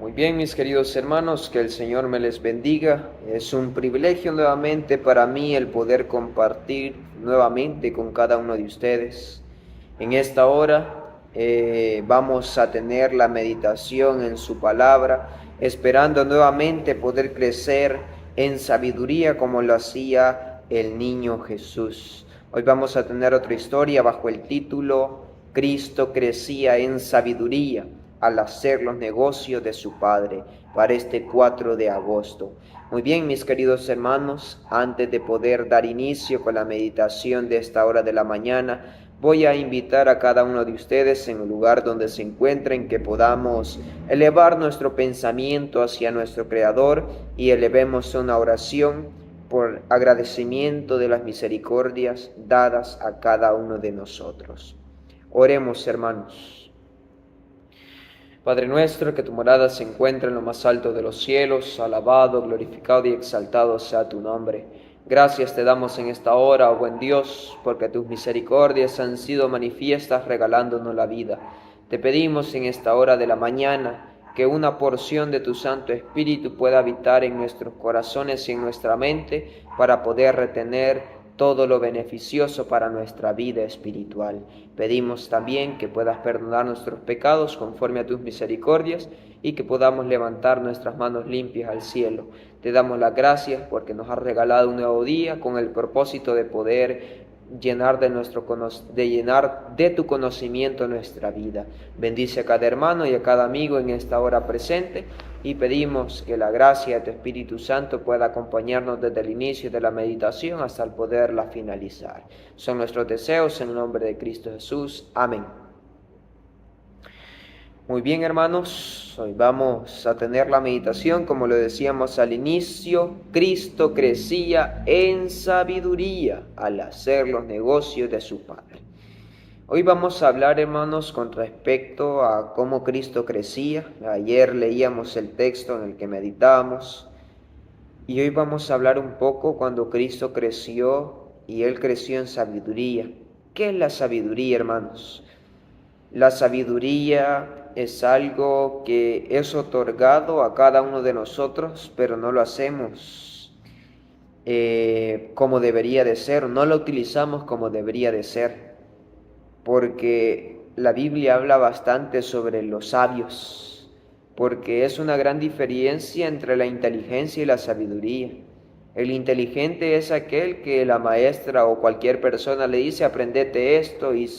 Muy bien, mis queridos hermanos, que el Señor me les bendiga. Es un privilegio nuevamente para mí el poder compartir nuevamente con cada uno de ustedes. En esta hora vamos a tener la meditación en su palabra, esperando nuevamente poder crecer en sabiduría como lo hacía el niño Jesús. Hoy vamos a tener otra historia bajo el título Cristo crecía en sabiduría al hacer los negocios de su Padre, para este 4 de agosto. Muy bien, mis queridos hermanos, antes de poder dar inicio con la meditación de esta hora de la mañana, voy a invitar a cada uno de ustedes en el lugar donde se encuentren que podamos elevar nuestro pensamiento hacia nuestro Creador y elevemos una oración por agradecimiento de las misericordias dadas a cada uno de nosotros. Oremos, hermanos. Padre nuestro, que tu morada se encuentra en lo más alto de los cielos, alabado, glorificado y exaltado sea tu nombre. Gracias te damos en esta hora, oh buen Dios, porque tus misericordias han sido manifiestas regalándonos la vida. Te pedimos en esta hora de la mañana que una porción de tu Santo Espíritu pueda habitar en nuestros corazones y en nuestra mente para poder retener todo lo beneficioso para nuestra vida espiritual. Pedimos también que puedas perdonar nuestros pecados conforme a tus misericordias y que podamos levantar nuestras manos limpias al cielo. Te damos las gracias porque nos has regalado un nuevo día con el propósito de poder llenar de tu conocimiento nuestra vida. Bendice a cada hermano y a cada amigo en esta hora presente y pedimos que la gracia de tu Espíritu Santo pueda acompañarnos desde el inicio de la meditación hasta el poderla finalizar. Son nuestros deseos en el nombre de Cristo Jesús. Amén. Muy bien, hermanos, hoy vamos a tener la meditación, como lo decíamos al inicio. Cristo crecía en sabiduría al hacer los negocios de su Padre. Hoy vamos a hablar, hermanos, con respecto a cómo Cristo crecía. Ayer leíamos el texto en el que meditamos y hoy vamos a hablar un poco cuando Cristo creció y Él creció en sabiduría. ¿Qué es la sabiduría, hermanos? La sabiduría es algo que es otorgado a cada uno de nosotros, pero no lo hacemos como debería de ser, no lo utilizamos como debería de ser, porque la Biblia habla bastante sobre los sabios, porque es una gran diferencia entre la inteligencia y la sabiduría. El inteligente es aquel que la maestra o cualquier persona le dice, aprendete esto, y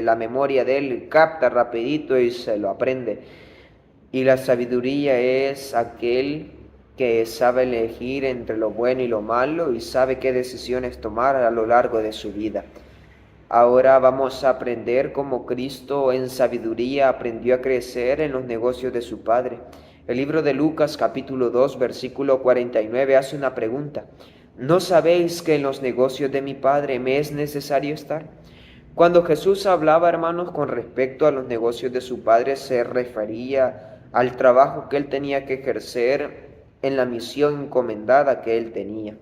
la memoria de él capta rapidito y se lo aprende. Y la sabiduría es aquel que sabe elegir entre lo bueno y lo malo y sabe qué decisiones tomar a lo largo de su vida. Ahora vamos a aprender cómo Cristo en sabiduría aprendió a crecer en los negocios de su Padre. El libro de Lucas capítulo 2 versículo 49 hace una pregunta. ¿No sabéis que en los negocios de mi Padre me es necesario estar? Cuando Jesús hablaba, hermanos, con respecto a los negocios de su Padre, se refería al trabajo que él tenía que ejercer en la misión encomendada que él tenía.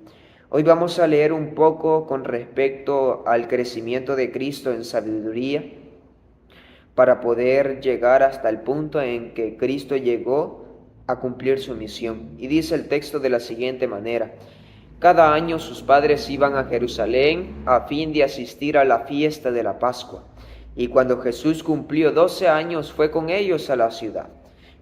Hoy vamos a leer un poco con respecto al crecimiento de Cristo en sabiduría para poder llegar hasta el punto en que Cristo llegó a cumplir su misión. Y dice el texto de la siguiente manera: cada año sus padres iban a Jerusalén a fin de asistir a la fiesta de la Pascua. Y cuando Jesús cumplió 12 años, fue con ellos a la ciudad.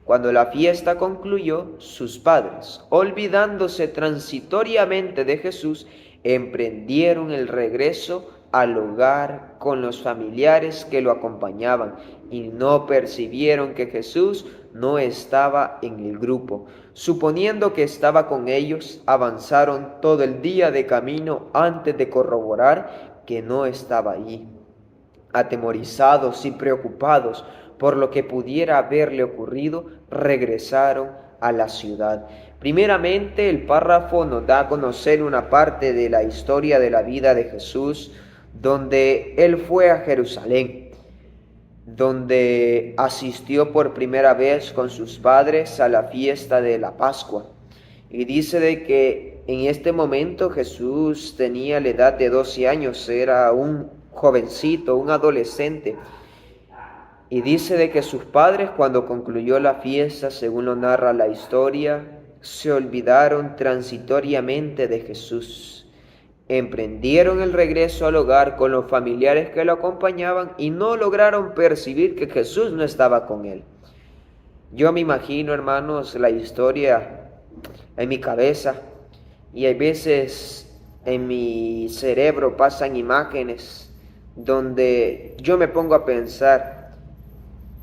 Cuando la fiesta concluyó, sus padres, olvidándose transitoriamente de Jesús, emprendieron el regreso al hogar con los familiares que lo acompañaban y no percibieron que Jesús no estaba en el grupo. Suponiendo que estaba con ellos, avanzaron todo el día de camino antes de corroborar que no estaba allí. Atemorizados y preocupados por lo que pudiera haberle ocurrido, regresaron a la ciudad. Primeramente, el párrafo nos da a conocer una parte de la historia de la vida de Jesús, donde él fue a Jerusalén, donde asistió por primera vez con sus padres a la fiesta de la Pascua. Y dice de que en este momento Jesús tenía la edad de 12 años, era un jovencito, un adolescente. Y dice de que sus padres, cuando concluyó la fiesta, según lo narra la historia, se olvidaron transitoriamente de Jesús. Emprendieron el regreso al hogar con los familiares que lo acompañaban y no lograron percibir que Jesús no estaba con él. Yo me imagino, hermanos, la historia en mi cabeza y hay veces en mi cerebro pasan imágenes donde yo me pongo a pensar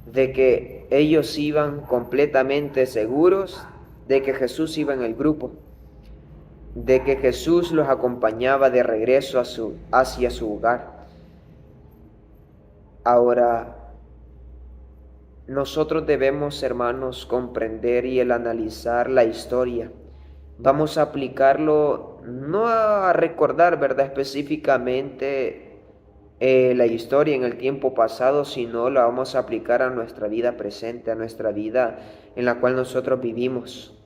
de que ellos iban completamente seguros de que Jesús iba en el grupo, de que Jesús los acompañaba de regreso hacia su hogar. Ahora, nosotros debemos, hermanos, comprender y el analizar la historia. Vamos a aplicarlo, no a recordar, ¿verdad?, específicamente la historia en el tiempo pasado, sino la vamos a aplicar a nuestra vida presente, a nuestra vida en la cual nosotros vivimos.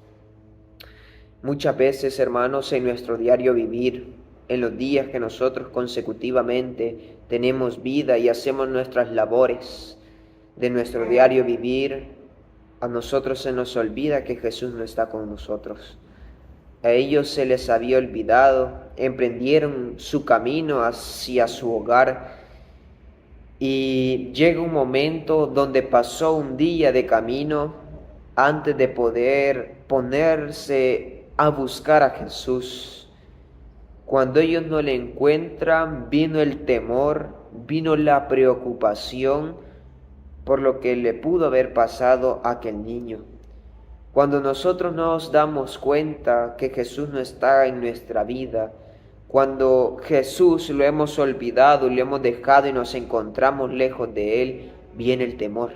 Muchas veces, hermanos, en nuestro diario vivir, en los días que nosotros consecutivamente tenemos vida y hacemos nuestras labores de nuestro diario vivir, a nosotros se nos olvida que Jesús no está con nosotros. A ellos se les había olvidado, emprendieron su camino hacia su hogar y llega un momento donde pasó un día de camino antes de poder ponerse a buscar a Jesús. Cuando ellos no le encuentran, vino el temor, vino la preocupación por lo que le pudo haber pasado a aquel niño. Cuando nosotros nos damos cuenta que Jesús no está en nuestra vida, cuando Jesús lo hemos olvidado, lo hemos dejado y nos encontramos lejos de Él, viene el temor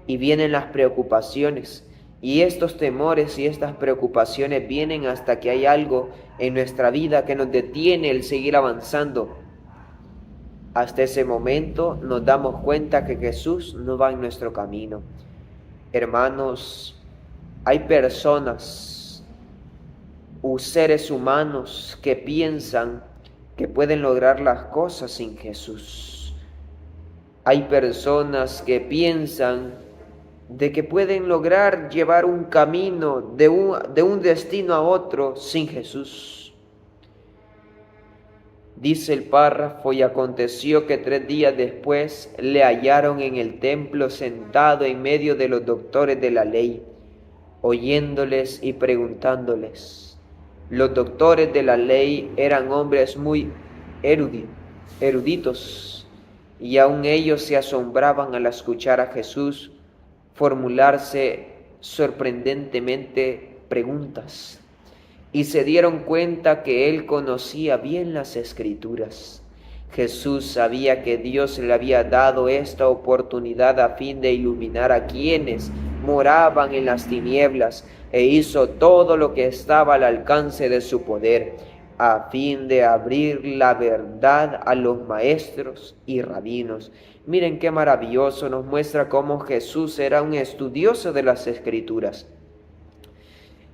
y vienen las preocupaciones. Y estos temores y estas preocupaciones vienen hasta que hay algo en nuestra vida que nos detiene el seguir avanzando. Hasta ese momento nos damos cuenta que Jesús no va en nuestro camino. Hermanos, hay personas o seres humanos que piensan que pueden lograr las cosas sin Jesús. Hay personas que piensan de que pueden lograr llevar un camino de un destino a otro sin Jesús. Dice el párrafo: y aconteció que 3 días después le hallaron en el templo sentado en medio de los doctores de la ley, oyéndoles y preguntándoles. Los doctores de la ley eran hombres muy eruditos, y aun ellos se asombraban al escuchar a Jesús formularse sorprendentemente preguntas, y se dieron cuenta que él conocía bien las Escrituras. Jesús sabía que Dios le había dado esta oportunidad a fin de iluminar a quienes moraban en las tinieblas, e hizo todo lo que estaba al alcance de su poder, a fin de abrir la verdad a los maestros y rabinos. Miren qué maravilloso, nos muestra cómo Jesús era un estudioso de las Escrituras.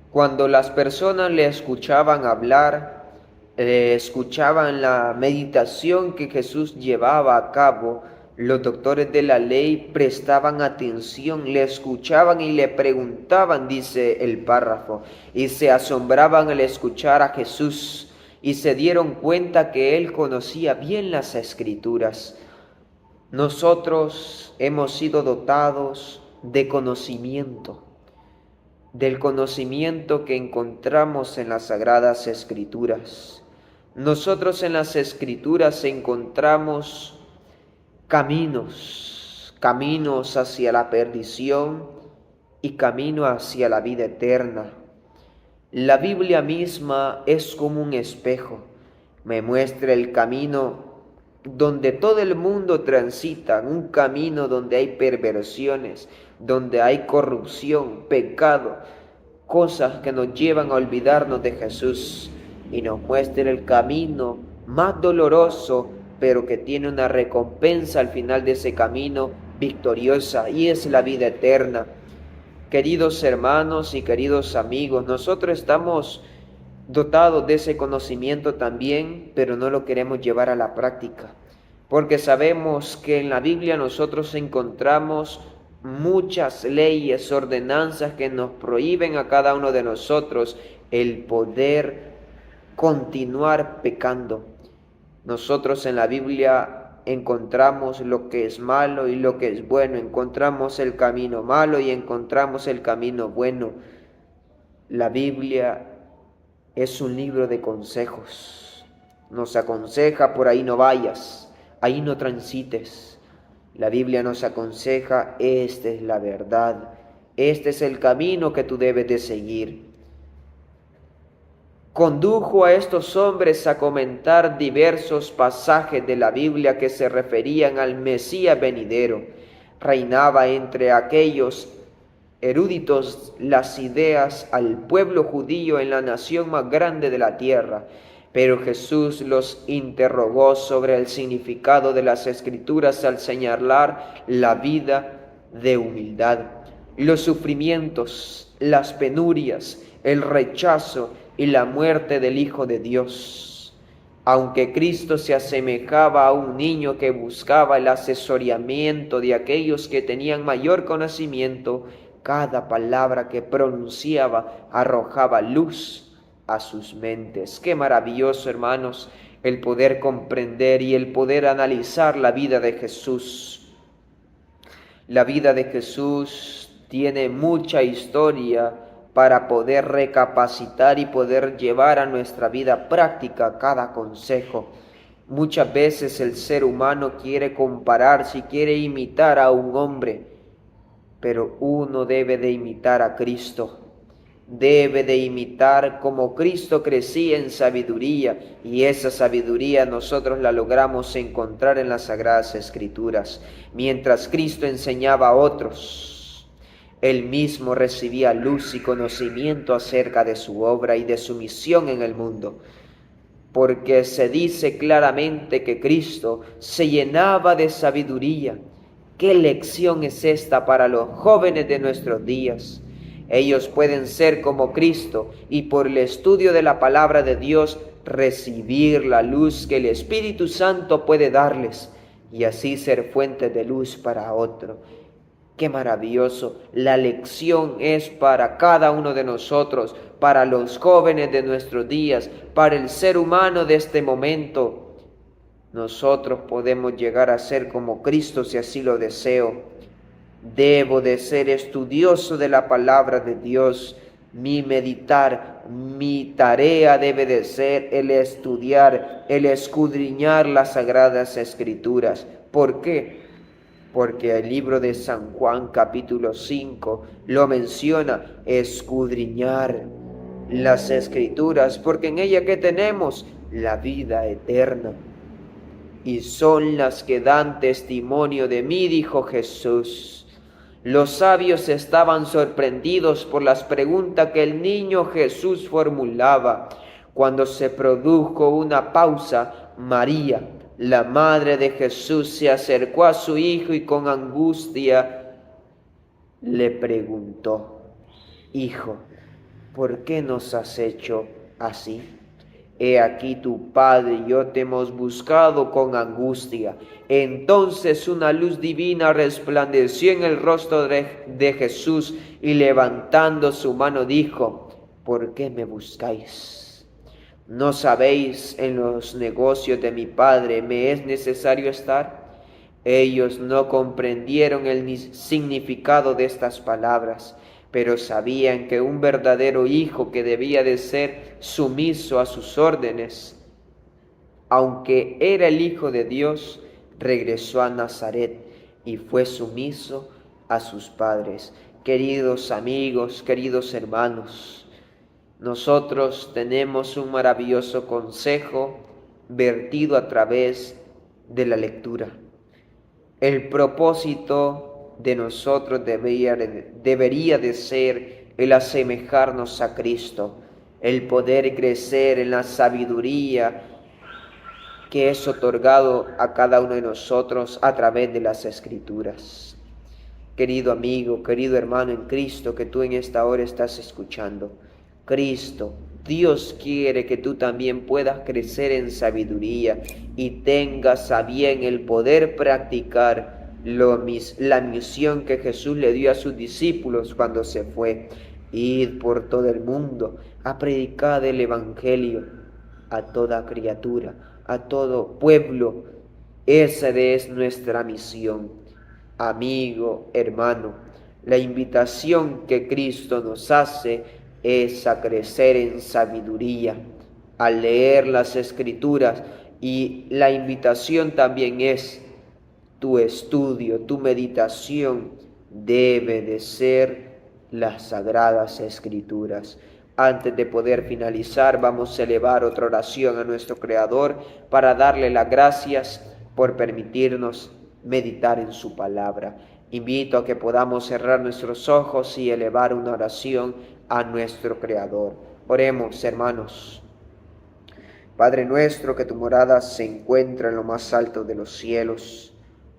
Cuando las personas le escuchaban hablar, escuchaban la meditación que Jesús llevaba a cabo, los doctores de la ley prestaban atención, le escuchaban y le preguntaban, dice el párrafo, y se asombraban al escuchar a Jesús y se dieron cuenta que él conocía bien las Escrituras. Nosotros hemos sido dotados de conocimiento, del conocimiento que encontramos en las Sagradas Escrituras. Nosotros en las Escrituras encontramos caminos hacia la perdición y camino hacia la vida eterna. La Biblia misma es como un espejo, me muestra el camino donde todo el mundo transita, un camino donde hay perversiones, donde hay corrupción, pecado, cosas que nos llevan a olvidarnos de Jesús, y nos muestra el camino más doloroso, pero que tiene una recompensa al final de ese camino victoriosa, y es la vida eterna. Queridos hermanos y queridos amigos, nosotros estamos dotados de ese conocimiento también, pero no lo queremos llevar a la práctica. porque sabemos que en la Biblia nosotros encontramos muchas leyes, ordenanzas que nos prohíben a cada uno de nosotros el poder continuar pecando. Nosotros en la Biblia encontramos lo que es malo y lo que es bueno, encontramos el camino malo y encontramos el camino bueno. La Biblia es un libro de consejos. Nos aconseja: por ahí no vayas, ahí no transites. La Biblia nos aconseja: esta es la verdad, este es el camino que tú debes de seguir. Condujo a estos hombres a comentar diversos pasajes de la Biblia que se referían al Mesías venidero. Reinaba entre aquellos eruditos las ideas al pueblo judío en la nación más grande de la tierra, pero Jesús los interrogó sobre el significado de las Escrituras al señalar la vida de humildad, los sufrimientos, las penurias, el rechazo y la muerte del Hijo de Dios. Aunque Cristo se asemejaba a un niño que buscaba el asesoramiento de aquellos que tenían mayor conocimiento, cada palabra que pronunciaba arrojaba luz a sus mentes. Qué maravilloso, hermanos, el poder comprender y el poder analizar la vida de Jesús. La vida de Jesús tiene mucha historia para poder recapacitar y poder llevar a nuestra vida práctica cada consejo. Muchas veces el ser humano quiere compararse y quiere imitar a un hombre, pero uno debe de imitar a Cristo. Debe de imitar como Cristo crecía en sabiduría, y esa sabiduría nosotros la logramos encontrar en las Sagradas Escrituras. Mientras Cristo enseñaba a otros, Él mismo recibía luz y conocimiento acerca de su obra y de su misión en el mundo, porque se dice claramente que Cristo se llenaba de sabiduría. ¿Qué lección es esta para los jóvenes de nuestros días? Ellos pueden ser como Cristo y por el estudio de la palabra de Dios recibir la luz que el Espíritu Santo puede darles y así ser fuente de luz para otro. Qué maravilloso. La lección es para cada uno de nosotros, para los jóvenes de nuestros días, para el ser humano de este momento. Nosotros podemos llegar a ser como Cristo si así lo deseo. Debo de ser estudioso de la palabra de Dios. Mi meditar, mi tarea debe de ser el estudiar, el escudriñar las Sagradas Escrituras. ¿Por qué? Porque el libro de San Juan capítulo 5 lo menciona: escudriñar las Escrituras, porque en ella ¿qué tenemos? La vida eterna. Y son las que dan testimonio de mí, dijo Jesús. Los sabios estaban sorprendidos por las preguntas que el niño Jesús formulaba. Cuando se produjo una pausa, María, la madre de Jesús, se acercó a su hijo y con angustia le preguntó: Hijo, ¿por qué nos has hecho así? He aquí tu padre y yo te hemos buscado con angustia. Entonces una luz divina resplandeció en el rostro de Jesús y levantando su mano dijo: ¿por qué me buscáis? ¿No sabéis en los negocios de mi Padre me es necesario estar? Ellos no comprendieron el significado de estas palabras, pero sabían que un verdadero hijo que debía de ser sumiso a sus órdenes, aunque era el Hijo de Dios, regresó a Nazaret y fue sumiso a sus padres. Queridos amigos, queridos hermanos, nosotros tenemos un maravilloso consejo vertido a través de la lectura. El propósito de nosotros debería de ser el asemejarnos a Cristo, el poder crecer en la sabiduría que es otorgado a cada uno de nosotros a través de las Escrituras. Querido amigo, querido hermano en Cristo, que tú en esta hora estás escuchando, Cristo Dios quiere que tú también puedas crecer en sabiduría y tengas a bien el poder practicar la misión que Jesús le dio a sus discípulos cuando se fue. Id por todo el mundo a predicar el Evangelio a toda criatura, a todo pueblo. Esa es nuestra misión. Amigo, hermano, la invitación que Cristo nos hace es a crecer en sabiduría, a leer las Escrituras, y la invitación también es tu estudio, tu meditación debe de ser las Sagradas Escrituras. Antes de poder finalizar, vamos a elevar otra oración a nuestro Creador para darle las gracias por permitirnos meditar en su palabra. Invito a que podamos cerrar nuestros ojos y elevar una oración a nuestro Creador. Oremos, hermanos. Padre nuestro, que tu morada se encuentra en lo más alto de los cielos,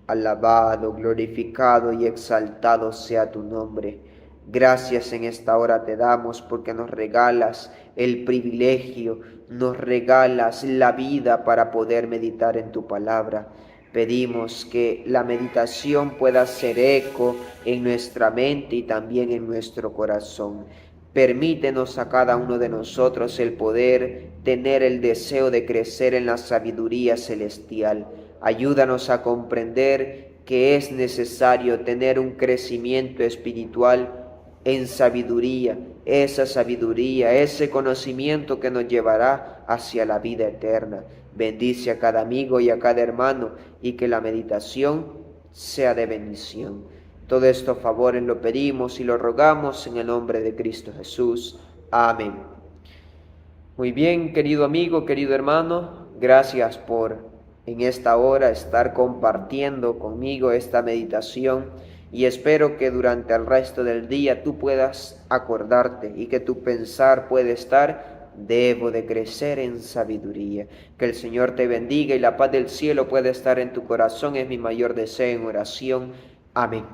alabado, glorificado y exaltado sea tu nombre. Gracias en esta hora te damos porque nos regalas el privilegio, nos regalas la vida para poder meditar en tu palabra. Pedimos que la meditación pueda hacer eco en nuestra mente y también en nuestro corazón. Permítenos a cada uno de nosotros el poder tener el deseo de crecer en la sabiduría celestial. Ayúdanos a comprender que es necesario tener un crecimiento espiritual en sabiduría, ese conocimiento que nos llevará hacia la vida eterna. Bendice a cada amigo y a cada hermano y que la meditación sea de bendición. Todo estos favores lo pedimos y lo rogamos en el nombre de Cristo Jesús. Amén. Muy bien, querido amigo, querido hermano, gracias por en esta hora estar compartiendo conmigo esta meditación y espero que durante el resto del día tú puedas acordarte y que tu pensar pueda estar: debo de crecer en sabiduría. Que el Señor te bendiga y la paz del cielo pueda estar en tu corazón, es mi mayor deseo en oración. Amén.